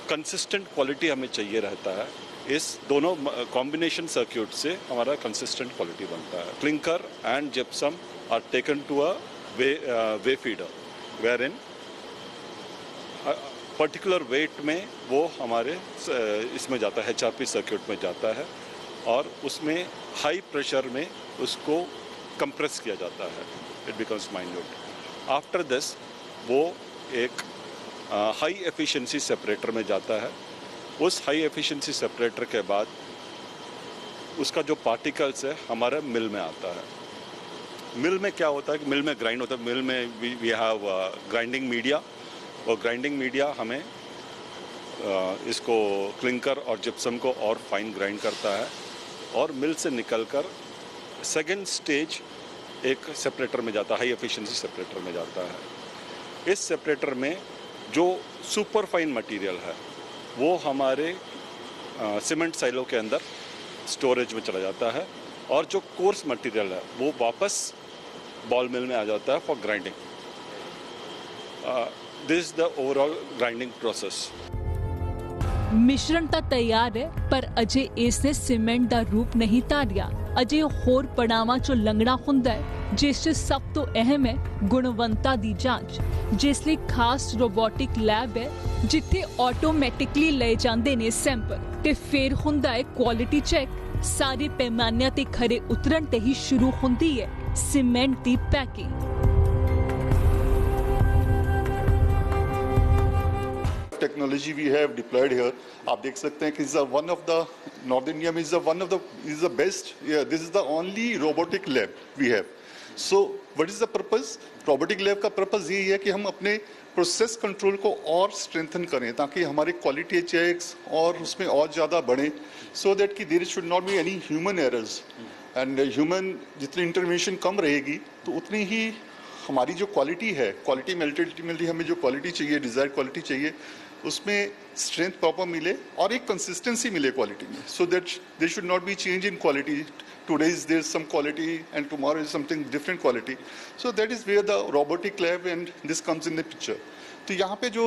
S5: कंसिस्टेंट क्वालिटी हमें चाहिए रहता है, इस दोनों कॉम्बिनेशन सर्क्यूट से हमारा कंसिस्टेंट क्वालिटी बनता है। Clinker and gypsum are taken to a weigh feeder, where in particular weight में वो हमारे इसमें जाता है, HRP सर्क्यूट में जाता है, और उसमें हाई प्रेशर में उसको कंप्रेस किया जाता है। It becomes minute. After this वो एक हाई एफिशिएंसी सेपरेटर में जाता है। उस हाई एफिशिएंसी सेपरेटर के बाद उसका जो पार्टिकल्स है हमारे मिल में आता है। मिल में क्या होता है कि मिल में ग्राइंड होता है। मिल में वी हैव ग्राइंडिंग मीडिया, और ग्राइंडिंग मीडिया हमें इसको क्लिंकर और जिप्सम को और फाइन ग्राइंड करता है, और मिल से निकलकर सेकेंड स्टेज एक सेपरेटर में जाता है, हाई एफिशिएंसी सेपरेटर में जाता है। इस सेपरेटर में जो सुपर फाइन मटेरियल है वो हमारे सीमेंट साइलो के अंदर स्टोरेज में चला जाता है और जो कोर्स मटेरियल है वो वापस बॉल मिल में आ जाता है for grinding. This is the overall grinding process.
S2: ਮਿਸ਼ਰਣ ਤਾਂ ਤਿਆਰ ਹੈ ਪਰ ਅਜੇ ਇਸ ਨੇ ਸੀਮੈਂਟ ਦਾ ਰੂਪ ਨਹੀਂ ਧਾਰਿਆ। ਅਜੇ ਹੋਰ ਪੜਾਵਾਂ ਚੋਂ ਲੰਘਣਾ ਹੁੰਦਾ ਹੈ ਜਿਸ 'ਚ ਸਭ ਤੋਂ ਅਹਿਮ ਹੈ ਗੁਣਵੰਤਾ ਦੀ ਜਾਂਚ, ਜਿਸ ਲਈ ਖਾਸ ਰੋਬੋਟਿਕ ਲੈਬ ਹੈ ਜਿੱਥੇ ਆਟੋਮੈਟਿਕਲੀ ਲਏ ਜਾਂਦੇ ਨੇ ਸੈਂਪਲ ਤੇ ਫਿਰ ਹੁੰਦਾ ਹੈ ਕੁਆਲਿਟੀ ਚੈੱਕ। ਸਾਰੇ ਪੈਮਾਨਿਆਂ ਤੇ ਖਰੇ ਉਤਰਨ ਤੇ ਹੀ ਸ਼ੁਰੂ ਹੁੰਦੀ ਹੈ ਸੀਮੈਂਟ ਦੀ packing.
S4: Technology we have deployed here, आप देख सकते हैं कि is one of the north India में is the best, this is the only robotic lab we have. So what is the purpose? Robotic lab का purpose यही है कि हम अपने प्रोसेस कंट्रोल को और स्ट्रेंथन करें ताकि हमारे क्वालिटी चेक्स और उसमें और ज़्यादा बढ़े, सो दैट कि there should not be any human errors. And human जितनी इंटरवेंशन कम रहेगी तो उतनी ही हमारी जो क्वालिटी है, क्वालिटी में अल्टीमेटली हमें जो क्वालिटी चाहिए, डिज़ायर्ड क्वालिटी चाहिए, उसमें स्ट्रेंथ प्रॉपर मिले और एक कंसिस्टेंसी मिले क्वालिटी में, so that there should not be change in quality. Today is there some quality and tomorrow is something different quality, so that is where the robotic lab and this comes in the picture. तो यहाँ पे जो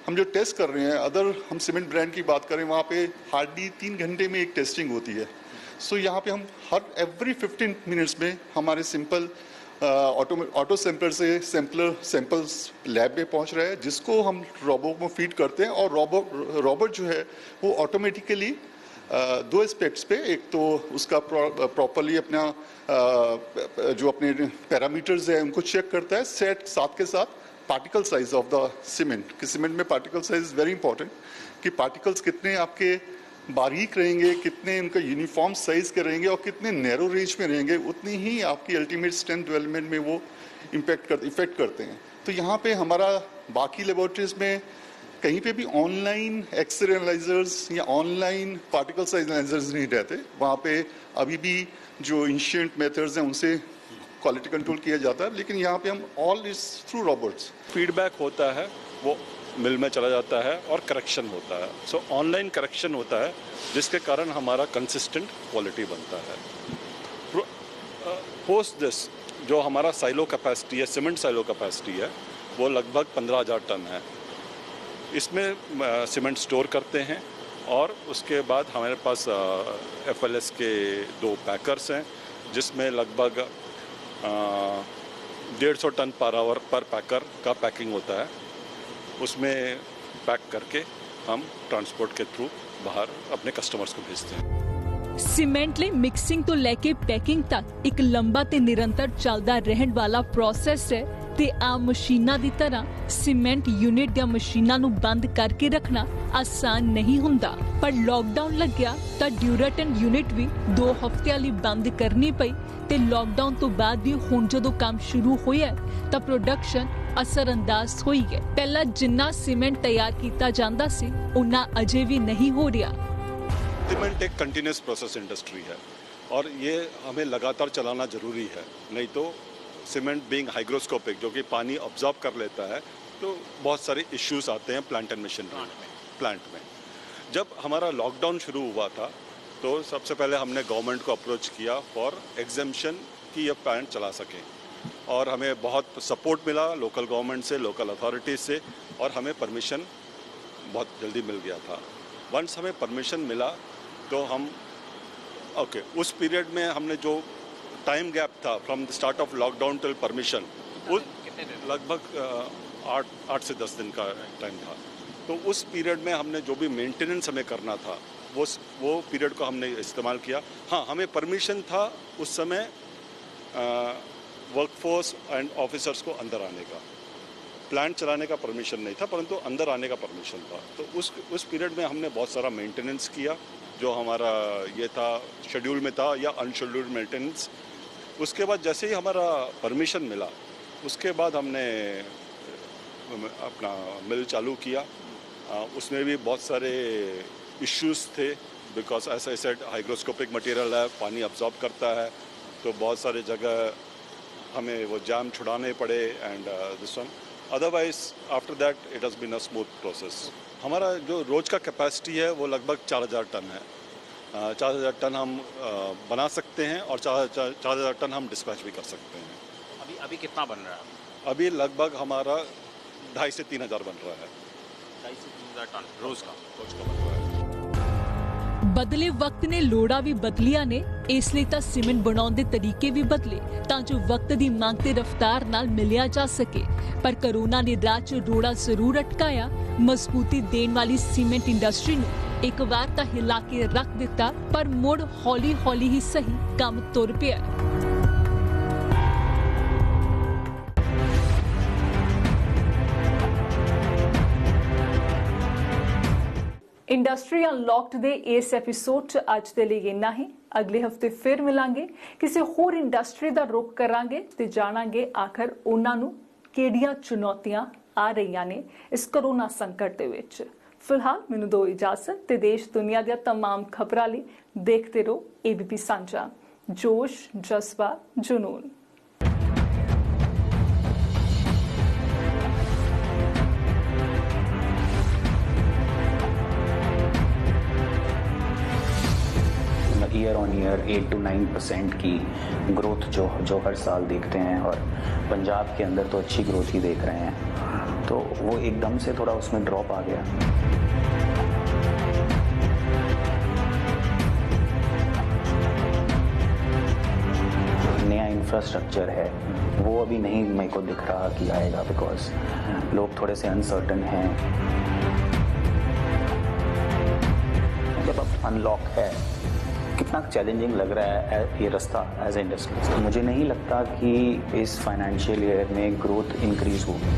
S4: हम जो test कर रहे हैं, other हम सीमेंट ब्रांड की बात करें वहाँ पे हार्डली 3 घंटे में एक टेस्टिंग होती है। सो यहाँ पे हम एवरी 15 मिनट्स में हमारे सिंपल ऑटो सैंपलर से सैंपल्स लैब में पहुंच रहे हैं जिसको हम रोबोट में फीड करते हैं और रोबोट जो है वो ऑटोमेटिकली 2 एस्पेक्ट्स पे, एक तो उसका प्रॉपरली अपना जो अपने पैरामीटर्स है उनको चेक करता है, साथ के साथ particle size of the cement, कि सीमेंट में particle size is very important, कि पार्टिकल्स कितने आपके बारीक रहेंगे, कितने उनका यूनिफॉर्म साइज के रहेंगे और कितने नैरो रेंज में रहेंगे, उतनी ही आपकी अल्टीमेट स्ट्रेंथ डेवलपमेंट में वो इफेक्ट करते हैं। तो यहाँ पे हमारा बाकी लेबोरेटरीज में कहीं पे भी ऑनलाइन एक्सरे एनालाइजर्स या ऑनलाइन पार्टिकल साइज एनालाइजर्स नहीं रहते। वहाँ पे अभी भी जो एंशिएंट मेथड्स हैं उनसे क्वालिटी कंट्रोल किया जाता है, लेकिन यहाँ पे हम all is through robots.
S5: Feedback होता है वो मिल में चला जाता है और करेक्शन होता है। सो ऑनलाइन करेक्शन होता है जिसके कारण हमारा कंसिस्टेंट क्वालिटी बनता है। पोस्ट दिस जो हमारा साइलो कैपेसिटी है, सीमेंट साइलो कैपेसिटी है, वो लगभग 15,000 टन है। इसमें सीमेंट स्टोर करते हैं और उसके बाद हमारे पास FLS के 2 पैकर्स हैं जिसमें लगभग 150 टन पर आवर पर पैकर का पैकिंग होता है। उसमें पैक करके हम ट्रांसपोर्ट के थ्रू बाहर अपने कस्टमर्स को भेजते हैं।
S2: सीमेंट ਲਈ ਮਿਕਸਿੰਗ ਤੋਂ ਲੈ ਕੇ ਪੈਕਿੰਗ ਤੱਕ ਇੱਕ ਲੰਬਾ ਤੇ ਨਿਰੰਤਰ ਚੱਲਦਾ ਰਹਿਣ ਵਾਲਾ ਪ੍ਰੋਸੈਸ ਹੈ ਤੇ ਆਮ ਮਸ਼ੀਨਾਂ ਦੀ ਤਰ੍ਹਾਂ ਸੀਮੈਂਟ ਯੂਨਿਟ ਦੀਆਂ ਮਸ਼ੀਨਾਂ ਨੂੰ ਬੰਦ ਕਰਕੇ ਰੱਖਣਾ ਆਸਾਨ ਨਹੀਂ ਹੁੰਦਾ। ਪਰ ਲੋਕਡਾਊਨ ਲੱਗਿਆ ਤਾਂ ਡਿਊਰਾਟਨ ਯੂਨਿਟ ਵੀ 2 ਹਫ਼ਤਿਆਂ ਲਈ ਬੰਦ ਕਰਨੀ ਪਈ ਤੇ ਲੋਕਡਾਊਨ ਤੋਂ ਬਾਅਦ ਵੀ ਹੁਣ ਜਦੋਂ ਕੰਮ ਸ਼ੁਰੂ ਹੋਇਆ ਤਾਂ ਪ੍ਰੋਡਕਸ਼ਨ असरअंदाज हुई है। पहला जिन्ना सीमेंट तैयार किया जाता सी उन्ना अजे भी नहीं हो रहा।
S5: सीमेंट एक कंटिन्यूस प्रोसेस इंडस्ट्री है और ये हमें लगातार चलाना जरूरी है, नहीं तो सीमेंट बीइंग हाइग्रोस्कोपिक जो कि पानी ऑब्जॉर्ब कर लेता है तो बहुत सारे इश्यूज आते हैं प्लांट एंड मशीनरी प्लांट में। जब हमारा लॉकडाउन शुरू हुआ था तो सबसे पहले हमने गवर्नमेंट को अप्रोच किया फॉर एग्जेम्पशन कि ये प्लांट चला सकें और हमें बहुत सपोर्ट मिला लोकल गवर्नमेंट से, लोकल अथॉरिटीज़ से, और हमें परमिशन बहुत जल्दी मिल गया था। वंस हमें परमिशन मिला तो हम उस पीरियड में हमने जो टाइम गैप था from the start of lockdown till permission, उस लगभग 8 से 10 दिन का टाइम था। तो उस पीरियड में हमने जो भी मेंटेनेंस हमें करना था वो पीरियड को हमने इस्तेमाल किया। हाँ, हमें परमिशन था उस समय वर्कफोर्स एंड ऑफिसर्स को अंदर आने का, प्लांट चलाने का परमिशन नहीं था परंतु अंदर आने का परमिशन था। तो उस पीरियड में हमने बहुत सारा मेंटेनेंस किया जो हमारा ये था शेड्यूल में था या अनशेड्यूल्ड मेंटेनेंस। उसके बाद जैसे ही हमारा परमिशन मिला उसके बाद हमने अपना मिल चालू किया। उसमें भी बहुत सारे इश्यूज थे बिकॉज ऐसा हाइग्रोस्कोपिक मटेरियल है, पानी अब्जॉर्ब करता है, तो बहुत सारे जगह हमें वो जाम छुड़ाने पड़े and this one. Otherwise after that it has been a smooth process. हमारा जो रोज़ का कैपेसिटी है वो लगभग 4000 टन है। 4000 टन हम बना सकते हैं और 4000 टन हम डिस्पैच भी कर सकते हैं।
S3: अभी कितना बन रहा है?
S5: अभी लगभग हमारा 2500 से 3000 बन रहा है।
S3: 2.5 से 3,000 टन रोज़ का
S5: बन रहा है।
S2: ਬਦਲੇ ਵਕਤ ਨੇ ਲੋੜਾਂ ਵੀ ਬਦਲੀਆਂ ਨੇ, ਇਸ ਲਈ ਤਾਂ ਸੀਮੈਂਟ ਬਣਾਉਣ ਦੇ ਤਰੀਕੇ ਵੀ ਬਦਲੇ ਤਾਂ ਜੋ ਵਕਤ ਦੀ ਮੰਗ ਤੇ ਰਫ਼ਤਾਰ ਨਾਲ ਮਿਲਿਆ ਜਾ ਸਕੇ। ਪਰ ਕਰੋਨਾ ਨੇ ਰਾਹ 'ਚ ਰੋੜਾ ਜ਼ਰੂਰ ਅਟਕਾਇਆ। ਮਜ਼ਬੂਤੀ ਦੇਣ ਵਾਲੀ ਸੀਮੈਂਟ ਇੰਡਸਟਰੀ ਨੂੰ ਇੱਕ ਵਾਰ ਤਾਂ ਹਿਲਾ ਕੇ ਰੱਖ ਦਿੱਤਾ, ਪਰ ਮੁੜ ਹੌਲੀ-ਹੌਲੀ ਹੀ ਸਹੀ ਕੰਮ ਤੁਰ ਪਿਆ। ਇੰਡਸਟਰੀ ਅਨਲੌਕਡ ਦੇ ਇਸ ਐਪੀਸੋਡ 'ਚ ਅੱਜ ਦੇ ਲਈ ਇੰਨਾ ਹੀ। ਅਗਲੇ ਹਫਤੇ ਫਿਰ ਮਿਲਾਂਗੇ, ਕਿਸੇ ਹੋਰ ਇੰਡਸਟਰੀ ਦਾ ਰੁਖ ਕਰਾਂਗੇ ਤੇ ਜਾਣਾਂਗੇ ਆਖਰ ਉਹਨਾਂ ਨੂੰ ਕਿਹੜੀਆਂ ਚੁਣੌਤੀਆਂ ਆ ਰਹੀਆਂ ਨੇ ਇਸ ਕਰੋਨਾ ਸੰਕਟ ਦੇ ਵਿੱਚ। ਫਿਲਹਾਲ ਮੈਨੂੰ ਦਿਓ ਇਜਾਜ਼ਤ ਤੇ ਦੇਸ਼ ਦੁਨੀਆ ਦੀਆਂ तमाम ਖਬਰਾਂ ਲਈ ਦੇਖਦੇ ਰਹੋ ABP ਸਾਂਝਾ। जोश, जज्बा, जुनून।
S1: ईयर ऑन ईयर 8 to 9% की ग्रोथ जो हर साल देखते हैं, और पंजाब के अंदर तो अच्छी ग्रोथ ही देख रहे हैं, तो वो एकदम से थोड़ा उसमें ड्रॉप आ गया। नया इंफ्रास्ट्रक्चर है वो अभी नहीं मेरे को दिख रहा कि आएगा, बिकॉज लोग थोड़े से अनसर्टन हैं। जब अब अनलॉक है, कितना चैलेंजिंग लग रहा है ये रास्ता एज ए इंडस्ट्री। तो मुझे नहीं लगता कि इस फाइनेंशियल ईयर में ग्रोथ इंक्रीज होगी।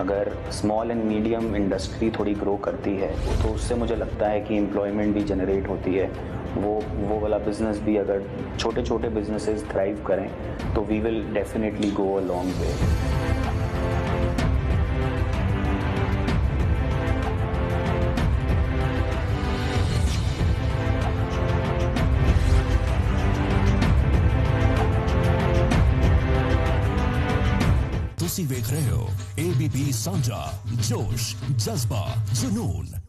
S1: अगर स्मॉल एंड मीडियम इंडस्ट्री थोड़ी ग्रो करती है तो उससे मुझे लगता है कि एम्प्लॉयमेंट भी जनरेट होती है। वो वाला बिजनेस भी, अगर छोटे छोटे बिजनेसेस थ्राइव करें तो we will definitely go a long way.
S6: ਤੁਸੀਂ ਵੇਖ ਰਹੇ ਹੋ ABP ਸਾਂਝਾ, ਜੋਸ਼, ਜਜ਼ਬਾ, ਜਨੂਨ।